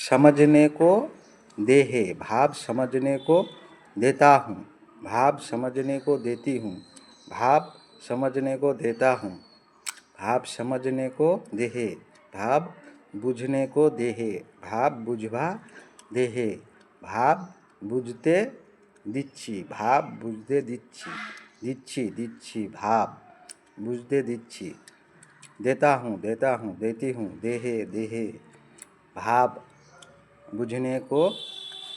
समझने को देहे, भाव समझने को देता हूँ, भाव समझने को देती हूँ, भाव समझने को देता हूँ, भाव समझने को देहे, भाव बुझने को देहे, भाव बुझवा देहे, भाव बुझते दिच्छी, भाव बुझते दिच्छी, दिच्छी दिच्छी, भाव बुझते दिच्छी, देता हूँ देती हूँ, देहे देहे, भाव बुझने को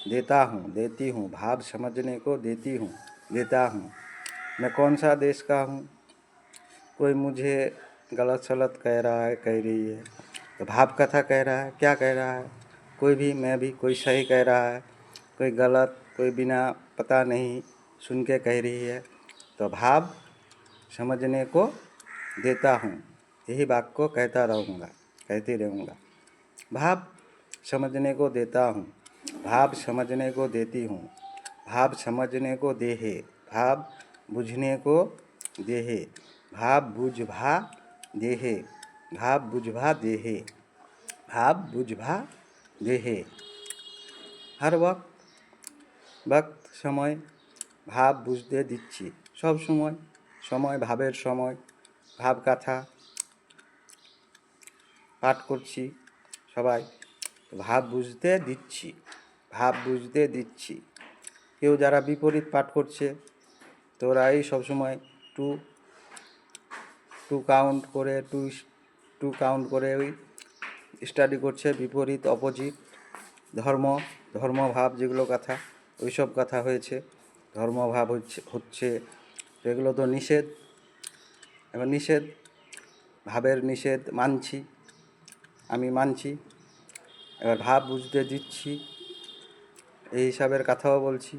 देता हूँ देती हूँ, भाव समझने को देती हूँ देता हूँ। मैं कौन सा देश का हूँ? कोई मुझे गलत सलत कह रहा है, कह रही है, तो भाव कथा कह रहा है, क्या कह रहा है? कोई भी, मैं भी, कोई सही कह रहा है, कोई गलत, कोई बिना पता नहीं सुन के कह रही है, तो भाव समझने को देता हूँ, यही वाक्य को कहता रहूँगा, कहती रहूँगा। भाव समझने को देता हूँ, भाव समझने को देती हूँ, भाव समझने को देहे, भाव बुझने को देहे, भाव बुझभा देहे, भाव बुझभा देहे, भाव बुझभा देहे। हर वक्त समय भाव बुझते दिच्छी, सब समय भावेर समय, भाव कथा पाठ करছি সবাই, ভাব বুঝতে দিচ্ছি, ভাব বুঝতে দিচ্ছি। কেউ যারা বিপরীত পাঠ করছে তো ওরা এই সবসময় টু কাউন্ট করে ওই স্টাডি করছে, বিপরীত অপোজিট ধর্মভাব যেগুলো কথা, ওই সব কথা হয়েছে, ধর্মভাব হচ্ছে এগুলো তো নিষেধ। এবার নিষেধ, ভাবের নিষেধ মানছি, আমি মানছি। এবার ভাব বুঝতে দিচ্ছি, এই হিসাবের কথাও বলছি।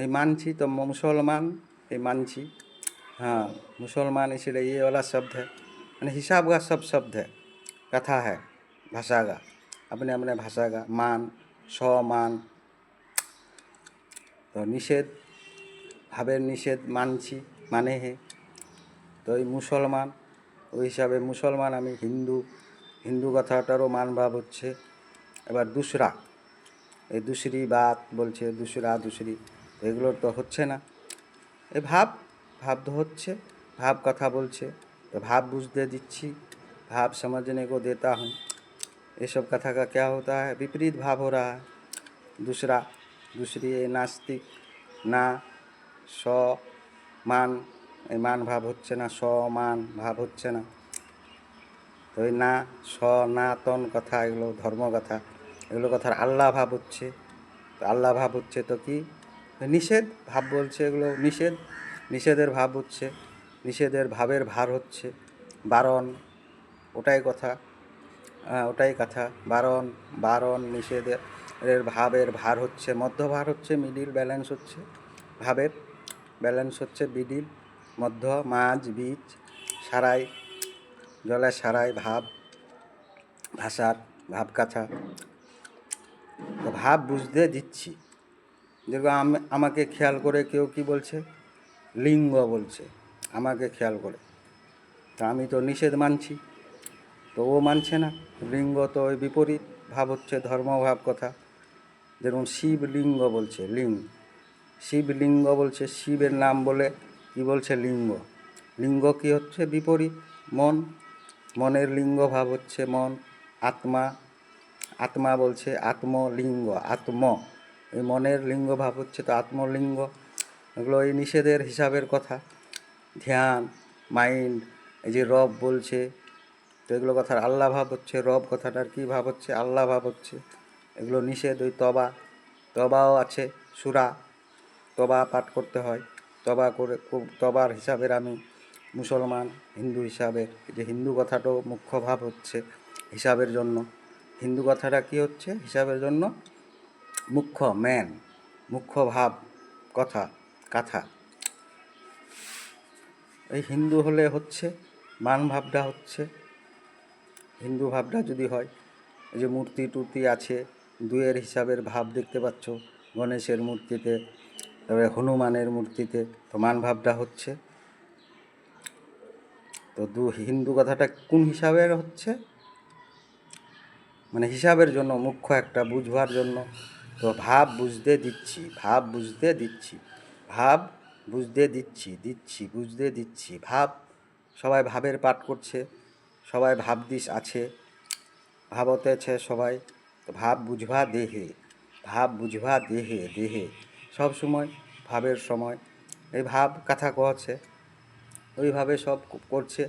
এই মানছি তো मुसलमान, এই মানছি, हाँ मुसलमान इसलिए ये वाला शब्द है, मैंने हिसाब का सब शब्द है, कथा है भाषा का, अपने अपने भाषा का। मान, समान, तो निषेध, भावेर निषेध मानছি মানে হে, তো এই মুসলমান, ওই হিসাবে মুসলমান আমি। হিন্দু কথাটারও মান ভাব হচ্ছে। এবার দুসরা, এই দুসরি বাত বলছে, দুসরি, এগুলোর তো হচ্ছে না। এই ভাব তো হচ্ছে, ভাব কথা বলছে, তো भाव बुझते दिच्छी, भाव समझने को देता हूँ, ये सब कथा का क्या होता है? विपरीत भाव हो रहा है। दूसरी नास्तिक, ना मान, এই মান ভাব হচ্ছে না, সমান ভাব হচ্ছে না, তো এই না সনাতন কথা, এগুলো ধর্ম কথা, এগুলো কথার আল্লাহ ভাব হচ্ছে। তো আল্লাহ ভাব হচ্ছে তো কি নিষেধ ভাব বলছে, এগুলো নিষেধের ভাব হচ্ছে, নিষেধের ভাবের ভার হচ্ছে, বারণ, ওটাই কথা, ওটাই কথা। বারণ নিষেধের ভাবের ভার হচ্ছে, মধ্যভার হচ্ছে, মিডিল ব্যালেন্স হচ্ছে, ভাবের ব্যালেন্স হচ্ছে মিডিল, মধ্য, মাঝ, বীজ, সারাই, জলে সারাই, ভাব, ভাষার ভাব কথা। তো ভাব বুঝতে দিচ্ছি, যেরকম আমাকে খেয়াল করে কেউ কি বলছে, লিঙ্গ বলছে, আমাকে খেয়াল করে, তা আমি তো নিষেধ মানছি, তো ও মানছে না। লিঙ্গ তো ওই বিপরীত ভাব হচ্ছে, ধর্মভাব কথা। যেরকম শিবলিঙ্গ বলছে, শিবলিঙ্গ বলছে, শিবের নাম বলে কি বলছে, লিঙ্গ কি হচ্ছে বিপরীত, মনের লিঙ্গ ভাব হচ্ছে মন। আত্মা বলছে আত্মলিঙ্গ, এই মনের লিঙ্গ ভাব হচ্ছে, তো আত্মলিঙ্গ, এগুলো এই নিষেধের হিসাবের কথা। ধ্যান, মাইন্ড, এই যে রব বলছে, তো এগুলো কথার আল্লাহ ভাব হচ্ছে, রব কথাটার কি ভাব হচ্ছে, আল্লাহ ভাব হচ্ছে, এগুলো নিষেধ। ওই তবাও আছে, সূরা তবা পাঠ করতে হয়, তবার হিসাবের আমি মুসলমান, হিন্দু হিসাবের, যে হিন্দু কথাটাও মুখ্য ভাব হচ্ছে হিসাবের জন্য। হিন্দু কথাটা কি হচ্ছে হিসাবের জন্য মুখ্য ভাব কথা। এই হিন্দু হলে হচ্ছে মান ভাবটা হচ্ছে, হিন্দু ভাবটা যদি হয়, এই যে মূর্তি টুর্তি আছে, দুয়ের হিসাবের ভাব দেখতে পাচ্ছ গণেশের মূর্তিতে, তবে হনুমানের মূর্তিতে, তো মান ভাবটা হচ্ছে। তো হিন্দু কথাটা কোন হিসাবের হচ্ছে? মানে হিসাবের জন্য, মুখ্য একটা বুঝবার জন্য। তো ভাব বুঝতে দিচ্ছি, ভাব বুঝতে দিচ্ছি, ভাব বুঝতে দিচ্ছি, দিচ্ছি বুঝতে দিচ্ছি, ভাব। সবাই ভাবের পাঠ করছে, সবাই ভাবদিস আছে, ভাবতেছে সবাই। তো ভাব বুঝবা দেহে, ভাব বুঝবা দেহে, দেহে সব সময় ভাবের সময়। এই ভাব কথা কচ্ছে, ওইভাবে সব করছে।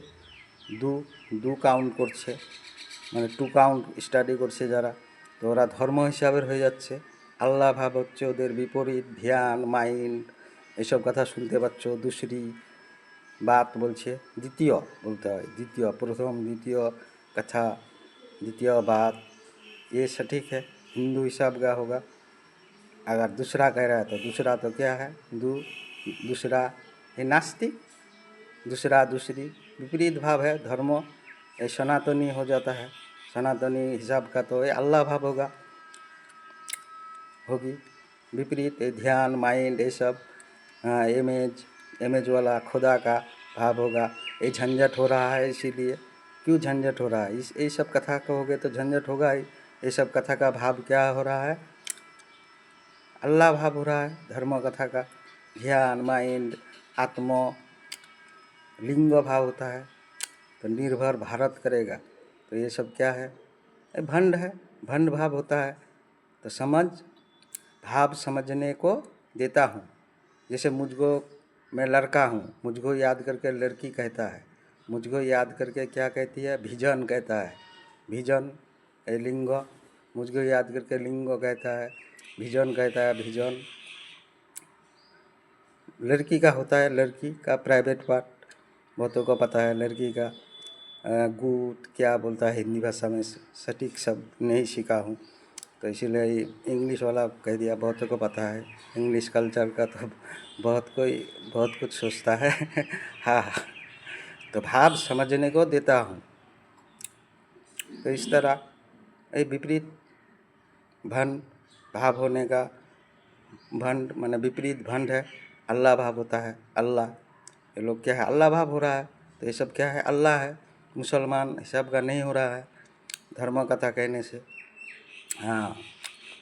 দু দু কাউন্ট করছে, মানে টু কাউন্ট স্টাডি করছে যারা, তো ওরা ধর্ম হিসাবের হয়ে যাচ্ছে। আল্লাহ ভাব হচ্ছে ওদের বিপরীত, ধ্যান, মাইন্ড, এসব কথা শুনতে পাচ্ছ। দুসরি बात बोलছে, द्वितीय बोलते हैं, द्वितीय, प्रथम द्वितीय कथा, द्वितीय बात, ये सटीक है, हिंदू हिसाब का होगा। अगर दूसरा कह रहा है तो दूसरा तो क्या है, दूसरा ये नास्तिक, दूसरा दूसरी विपरीत भाव है। धर्म ये सनातनी हो जाता है, सनातनी हिसाब का तो ये अल्लाह भाव होगी। विपरीत ये ध्यान, माइंड, ये सब इमेज वाला खुदा का भाव होगा। ये झंझट हो रहा है, इसीलिए क्यों झंझट हो रहा है, इस ये सब कथा कहोगे तो झंझट होगा ही। ये सब कथा का भाव क्या हो रहा है, अल्लाह भाव हो रहा है। धर्म कथा का ध्यान, माइंड, आत्म, लिंग भाव होता है। तो निर्भर भारत करेगा, तो ये सब क्या है, ये भंड है, भंड भाव होता है। तो समझ, भाव समझने को देता हूँ। जैसे मुझको, मैं लड़का हूँ, मुझको याद करके लड़की कहता है, मुझको याद करके क्या कहती है, विजन कहता है। विजन ये लिंग, मुझको याद करके लिंग कहता है, विजन कहता है। विजन लड़की का होता है, लड़की का प्राइवेट पार्ट बहुतों को पता है। लड़की का गुड क्या बोलता है हिंदी भाषा में, सटीक शब्द नहीं सीखा हूँ, तो इसीलिए इंग्लिश वाला कह दिया। बहुतों को पता है इंग्लिश कल्चर का, तो बहुत कुछ सोचता है। हाँ, तो भाव समझने को देता हूँ। तो इस तरह ये विपरीत भंड भाव होने का, भंड माने विपरीत भंड है। अल्लाह भाव होता है, अल्लाह। ये लोग क्या है, अल्लाह भाव हो रहा है, तो ये सब क्या है, अल्लाह है। मुसलमान हिसाब का नहीं हो रहा है धर्म कथा कहने से। हाँ,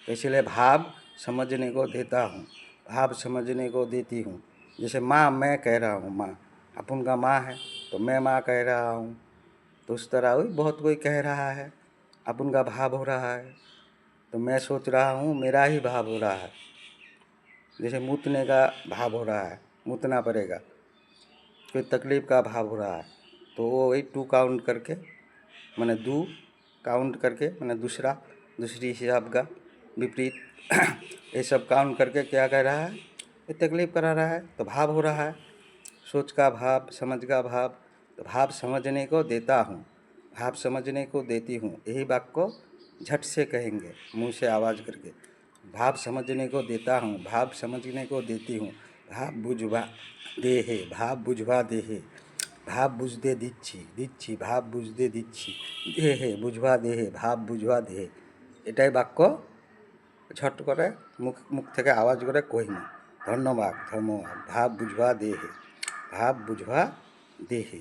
तो इसलिए भाव समझने को देता हूँ, भाव समझने को देती हूँ। जैसे माँ, मैं कह रहा हूँ माँ, अपन का माँ है तो मैं माँ कह रहा हूँ। तो उस तरह वही बहुत कोई कह रहा है, अपन का भाव हो रहा है, तो मैं सोच रहा हूँ मेरा ही भाव हो रहा है। जैसे मूतने का भाव हो रहा है, मूतना पड़ेगा, कोई तकलीफ़ का भाव हो रहा है, तो वो वही टू काउंट करके, मैंने दो काउंट करके, मैंने दूसरी हिसाब का विपरीत ये सब काउंट करके क्या कह रहा है, ये तकलीफ़ करा रहा है, तो भाव हो रहा है। सोच का भाव, समझ का भाव। तो भाव समझने को देता हूँ, भाव समझने को देती हूँ, यही बात को झट से कहेंगे मुँह से आवाज़ करके। भाव समझने को देता हूँ, भाव समझने को देती हूँ, भाव बुझवा देहे, भाव बुझवा देहे, भाव बुझते दिच्छी, दिच्छी भाव बुझते दिच्छी, देहे बुझवा देहे, भाव बुझवा देहे। এটাই বাক্য ঝট করে মুখ থেকে আওয়াজ করে কহিনি। ধন্যবাদ, ধন্যবাদ। ভাব বুঝবা দেহে, ভাব বুঝবা দেহে।